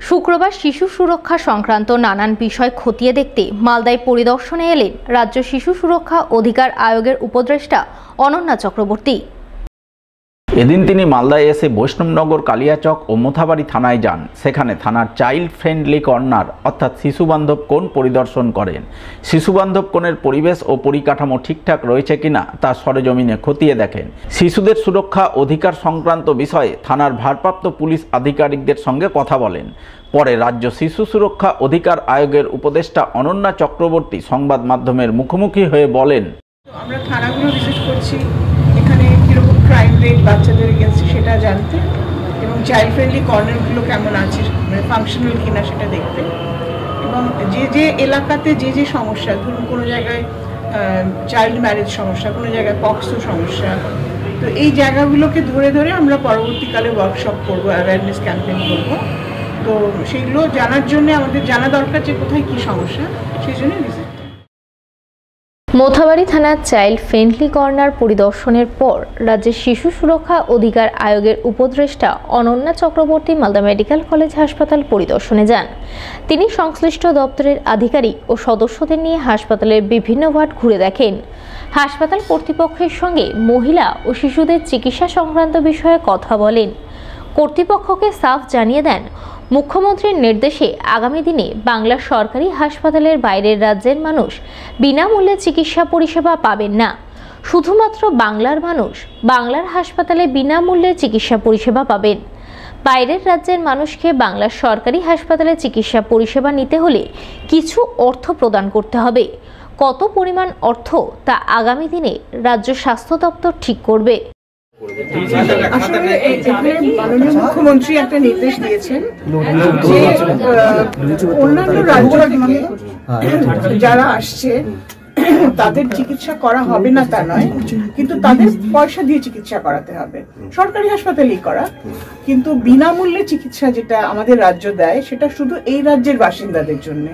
শুক্রবার শিশু সুরক্ষা সংক্রান্ত নানান বিষয় খতিয়ে দেখতে মালদায় পরিদর্শনে এলেন রাজ্য শিশু সুরক্ষা অধিকার আয়োগের উপদেষ্টা অনন্যা চক্রবর্তী। এদিন তিনি মালদায় এসে বৈষ্ণবনগর কালিয়াচক ও মোথাবাড়ি থানায় যান। সেখানে থানার চাইল্ড ফ্রেন্ডলি কর্নার অর্থাৎ শিশুবান্ধব কোণ পরিদর্শন করেন। শিশুবান্ধব কোণের পরিবেশ ও পরিকাঠামো ঠিকঠাক রয়েছে কিনা তা সরেজমিনে খতিয়ে দেখেন। শিশুদের সুরক্ষা অধিকার সংক্রান্ত বিষয়ে থানার ভারপ্রাপ্ত পুলিশ আধিকারিকদের সঙ্গে কথা বলেন। পরে রাজ্য শিশু সুরক্ষা অধিকার আয়োগের উপদেষ্টা অনন্যা চক্রবর্তী সংবাদ মাধ্যমের মুখোমুখি হয়ে বলেন, আমরা থানাগুলো ভিজিট করছি, এখানে কীরকম ক্রাইম রেট বাচ্চাদের এগেন্স্টে সেটা জানতে এবং চাইল্ড ফ্রেন্ডলি কর্নারগুলো কেমন আছে, মানে ফাংশনাল কিনা সেটা দেখতে, এবং যে এলাকাতে যে সমস্যা, ধরুন কোনো জায়গায় চাইল্ড ম্যারেজ সমস্যা, কোনো জায়গায় পক্সো সমস্যা, তো এই জায়গাগুলোকে ধরে আমরা পরবর্তীকালে ওয়ার্কশপ করবো, অ্যাওয়ারনেস ক্যাম্পেইন করবো। তো সেইগুলো জানার জন্য আমাদের জানা দরকার যে কোথায় কী সমস্যা, সেই জন্যই ভিজিট। মোথাবাড়ি থানার চাইল্ড ফ্রেন্ডলি কর্নার পরিদর্শনের পর রাজ্যের শিশু সুরক্ষা অধিকার আয়োগের উপদেষ্টা অনন্যা চক্রবর্তী মালদা মেডিকেল কলেজ হাসপাতাল পরিদর্শনে যান। তিনি সংশ্লিষ্ট দপ্তরের আধিকারিক ও সদস্যদের নিয়ে হাসপাতালের বিভিন্ন ওয়ার্ড ঘুরে দেখেন। হাসপাতাল কর্তৃপক্ষের সঙ্গে মহিলা ও শিশুদের চিকিৎসা সংক্রান্ত বিষয়ে কথা বলেন। কর্তৃপক্ষকে সাফ জানিয়ে দেন, মুখ্যমন্ত্রীর নির্দেশে আগামী দিনে বাংলার সরকারি হাসপাতালের বাইরের রাজ্যের মানুষ বিনামূল্যে চিকিৎসা পরিষেবা পাবেন না। শুধুমাত্র বাংলার মানুষ বাংলার হাসপাতালে বিনামূল্যে চিকিৎসা পরিষেবা পাবেন। বাইরের রাজ্যের মানুষকে বাংলার সরকারি হাসপাতালে চিকিৎসা পরিষেবা নিতে হলে কিছু অর্থ প্রদান করতে হবে। কত পরিমাণ অর্থ তা আগামী দিনে রাজ্য স্বাস্থ্য দপ্তর ঠিক করবে। আসলে মাননীয় মুখ্যমন্ত্রী একটা নির্দেশ দিয়েছেন যে অন্যান্য রাজ্য থেকে যারা আসছে তাদের চিকিৎসা করা হবে না তা নয়, কিন্তু তাদের পয়সা দিয়ে চিকিৎসা করাতে হবে, সরকারি হাসপাতালেই করা, কিন্তু বিনামূল্যে চিকিৎসা যেটা আমাদের রাজ্য দেয় সেটা শুধু এই রাজ্যের বাসিন্দাদের জন্য।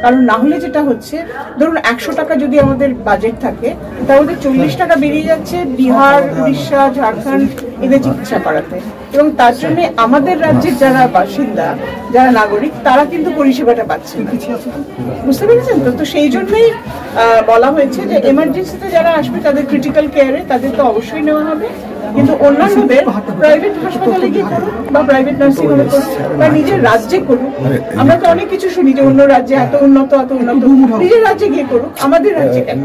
কারণ না হলে যেটা হচ্ছে, ধরুন 100 টাকা যদি আমাদের বাজেট থাকে, তাহলে 40 টাকা বেরিয়ে যাচ্ছে বিহার, উড়িষ্যা, ঝাড়খণ্ড এদের চিকিৎসা করাতে, এবং তার জন্য আমাদের রাজ্যের যারা বাসিন্দা, যারা নাগরিক, তারা কিন্তু পরিষেবাটা পাচ্ছে না। বুঝতে পেরেছেন তো? সেই জন্যই বলা হয়েছে যে এমার্জেন্সিতে যারা আসবে তাদের ক্রিটিক্যাল কেয়ারে তাদের তো অবশ্যই নেওয়া হবে, কিন্তু অন্যান্যদের প্রাইভেট হাসপাতালে গিয়ে করুক বা প্রাইভেট নার্সিং হোমে করুক বা নিজের রাজ্যে করুক। আমরা তো অনেক কিছু শুনি যে অন্য রাজ্যে এত উন্নত, নিজের রাজ্যে গিয়ে করুক, আমাদের রাজ্যে কেন?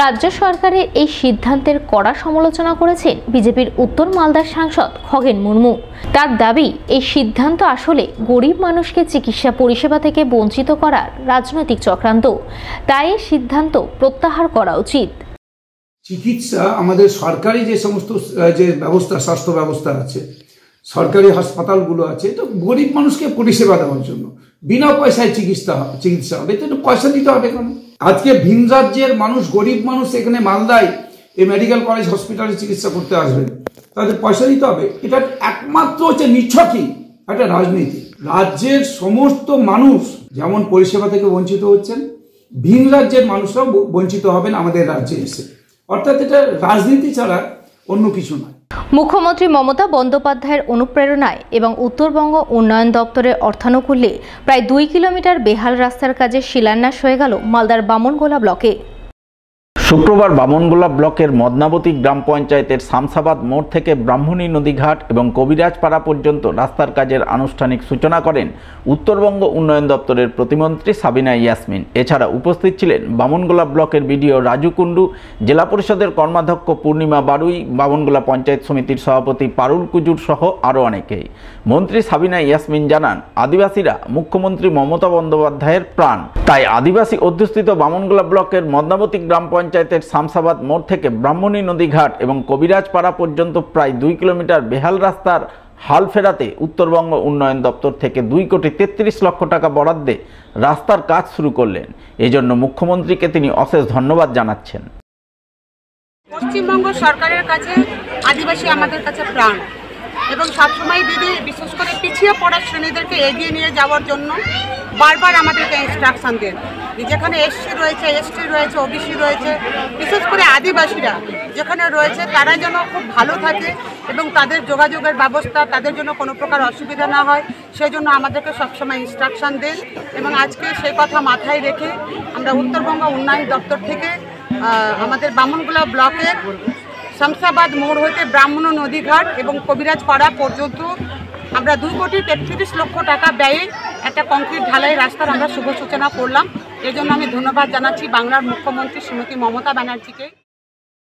রাজ্য সরকারের এই সিদ্ধান্তের কড়া সমালোচনা করেছেন বিজেপির উত্তর মালদার সাংসদ খগেন মুর্মু। তার দাবি, এই সিদ্ধান্ত আসলে গরিব মানুষকে চিকিৎসা পরিষেবা থেকে বঞ্চিত করার রাজনৈতিক চক্রান্ত, তাই এই সিদ্ধান্ত প্রত্যাহার করা উচিত। চিকিৎসা আমাদের সরকারি যে সমস্ত যে ব্যবস্থা, স্বাস্থ্য ব্যবস্থা আছে, সরকারি হাসপাতালগুলো আছে, তো গরিব মানুষকে পরিষেবা দেওয়ার জন্য বিনা পয়সায় চিকিৎসা হবে, তো পয়সা দিতে হবে কেন? আজকে ভিন রাজ্যের মানুষ, গরিব মানুষ এখানে মালদায় এই মেডিকেল কলেজ হসপিটালে চিকিৎসা করতে আসবেন, তাদের পয়সা দিতে হবে। এটা একমাত্র হচ্ছে নিছকই একটা রাজনীতি। রাজ্যের সমস্ত মানুষ যেমন পরিষেবা থেকে বঞ্চিত হচ্ছেন, ভিন রাজ্যের মানুষরাও বঞ্চিত হবেন আমাদের রাজ্যে এসে। অর্থাৎ এটা রাজনীতি ছাড়া অন্য কিছু নয়। মুখ্যমন্ত্রী মমতা বন্দ্যোপাধ্যায়ের অনুপ্রেরণায় এবং উত্তরবঙ্গ উন্নয়ন দপ্তরের অর্থানুকূল্যে প্রায় 2 কিলোমিটার বেহাল রাস্তার কাজে শিলান্যাস হয়ে গেল মালদার বামনগোলা ব্লকে। শুক্রবার বামনগোলা ব্লকের মদনাবতী গ্রাম পঞ্চায়েতের শামসাবাদ মোড় থেকে ব্রাহ্মণী নদীঘাট এবং কবিরাজপাড়া পর্যন্ত রাস্তার কাজের আনুষ্ঠানিক সূচনা করেন উত্তরবঙ্গ উন্নয়ন দপ্তরের প্রতিমন্ত্রী সাবিনা ইয়াসমিন। এছাড়া উপস্থিত ছিলেন বামনগোলা ব্লকের বিডিও রাজু কুন্ডু, জেলা পরিষদের কর্মাধ্যক্ষ পূর্ণিমা বারুই, বামনগোলা পঞ্চায়েত সমিতির সভাপতি পারুল কুজুর সহ আরও অনেকেই। মন্ত্রী সাবিনা ইয়াসমিন জানান, আদিবাসীরা মুখ্যমন্ত্রী মমতা বন্দ্যোপাধ্যায়ের প্রাণ, তাই আদিবাসী অধ্যুষিত বামনগোলা ব্লকের মদনাবতী গ্রাম পঞ্চায়েতের শামসাবাদ মোড় থেকে ব্রাহ্মণী নদীঘাট এবং কবিরাজপাড়া পর্যন্ত প্রায় 2 কিলোমিটার বেহাল রাস্তার হাল ফেরাতে উত্তরবঙ্গ উন্নয়ন দপ্তর থেকে 2,33 লক্ষ টাকা বরাদ্দে রাস্তার কাজ শুরু করলেন। এজন্য মুখ্যমন্ত্রীকে তিনি অশেষ ধন্যবাদ জানাচ্ছেন। পশ্চিমবঙ্গ সরকারের কাছে আদিবাসী আমাদের কাছে প্রাণ, এবং সবসময় দিদি বিশেষ করে পিছিয়ে পড়া শ্রেণীদেরকে এগিয়ে নিয়ে যাওয়ার জন্য বারবার আমাদেরকে ইনস্ট্রাকশন দেন যেখানে এসসি রয়েছে, এসটি রয়েছে, ওবিসি রয়েছে, বিশেষ করে আদিবাসীরা যেখানে রয়েছে তারা যেন খুব ভালো থাকে এবং তাদের যোগাযোগের ব্যবস্থা, তাদের জন্য কোনো প্রকার অসুবিধা না হয় সেই জন্য আমাদেরকে সবসময় ইনস্ট্রাকশন দেন। এবং আজকে সেই কথা মাথায় রেখে আমরা উত্তরবঙ্গ উন্নয়ন দপ্তর থেকে আমাদের বামনগোলা ব্লকের শামসাবাদ মোড় হতে ব্রাহ্মণ নদীঘাট এবং কবিরাজপাড়া পর্যন্ত আমরা 2,33,00,000 টাকা ব্যয়ে একটা কংক্রিট ঢালাই রাস্তার আমরা শুভ সূচনা করলাম। এই জন্য আমি ধন্যবাদ জানাচ্ছি বাংলার মুখ্যমন্ত্রী শ্রীমতী মমতা ব্যানার্জিকে।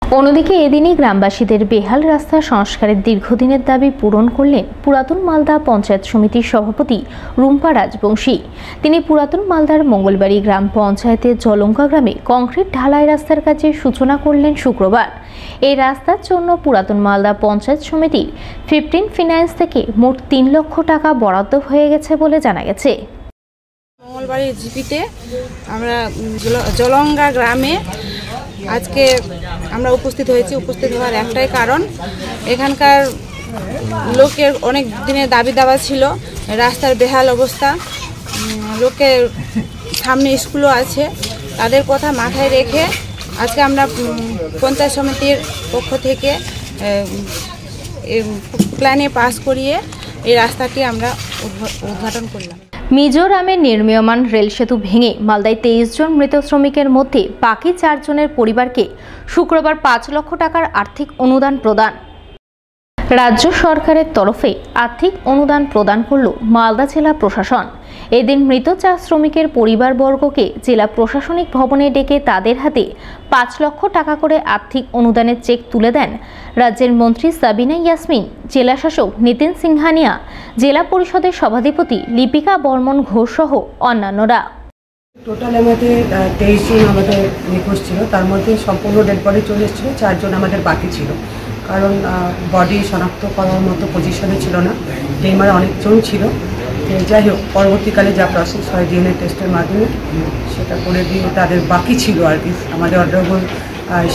অন্যদিকে এদিনই গ্রামবাসীদের বেহাল রাস্তা সংস্কারের দীর্ঘদিনের দাবি পূরণ করলেন পুরাতন মালদা পঞ্চায়েত সমিতির সভাপতি রুম্পা রাজবংশী। তিনি পুরাতন মালদার মঙ্গলবাড়ি গ্রাম পঞ্চায়েতের জলঙ্কা গ্রামে কংক্রিট ঢালাই রাস্তার কাজের সূচনা করলেন শুক্রবার। এই রাস্তার জন্য পুরাতন মালদা পঞ্চায়েত সমিতির 15 ফিন্যান্স থেকে মোট 3 লক্ষ টাকা বরাদ্দ হয়ে গেছে বলে জানা গেছে। মঙ্গলবাড়ি জিপিতে আমরা জলঙ্গা গ্রামে আজকে আমরা উপস্থিত হয়েছি। উপস্থিত হওয়ার একটাই কারণ, এখানকার লোকের অনেক দিনের দাবি দাবা ছিল, রাস্তার বেহাল অবস্থা, লোকের সামনে স্কুলও আছে, তাদের কথা মাথায় রেখে আজকে আমরা পঞ্চায়েত সমিতির পক্ষ থেকে প্ল্যানে পাস করিয়ে এই রাস্তাটি আমরা উদ্ঘাটন করলাম। মিজোরামে নির্মীয়মান রেল সেতু ভেঙে মালদায় 23 জন মৃত শ্রমিকের মধ্যে বাকি 4 জনের পরিবারকে শুক্রবার 5 লক্ষ টাকার আর্থিক অনুদান প্রদান। রাজ্য সরকারের তরফে আর্থিক অনুদান প্রদান করল মালদা জেলা প্রশাসন। এদিন মৃত 4 শ্রমিকের পরিবারবর্গকে জেলা প্রশাসনিক ভবনে ডেকে তাদের হাতে 5 লক্ষ টাকা করে আর্থিক অনুদানের চেক তুলে দেন রাজ্যের মন্ত্রী সাবিনা ইয়াসমিন, জেলা শাসক নিতিন সিংহানিয়া, জেলা পরিষদের সভাধিপতি লিপিকা বর্মন ঘোষ সহ অন্যান্যরা। টোটাল আমাদের 23 জন আমাদের নিখোঁজ ছিল, তার মধ্যে সম্পূর্ণ ডেড বডি চলে এসেছিল, 4 জন আমাদের বাকি ছিল, কারণ বডি শনাক্ত করার মতো পজিশনে ছিল না, ডেমার অনেকজন ছিল। যাই হোক, পরবর্তীকালে যা প্রসেস হয় ডিএনএ টেস্টের মাধ্যমে সেটা করে দিয়ে তাদের বাকি ছিল আর কি। আমাদের অনারেবল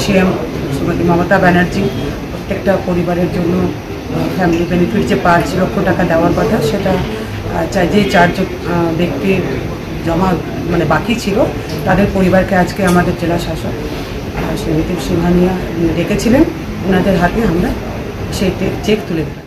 সিএম শ্রীমতী মমতা ব্যানার্জি প্রত্যেকটা পরিবারের জন্য ফ্যামিলি বেনিফিট যে 5 লক্ষ টাকা দেওয়ার কথা, সেটা চাই যে 4 ব্যক্তির জমা বাকি ছিল তাদের পরিবারকে আজকে আমাদের জেলা শাসক শ্রী নিতিন সিংহানিয়া ডেকেছিলেন, ওনাদের হাতে আমরা সেই চেক তুলে দিলাম।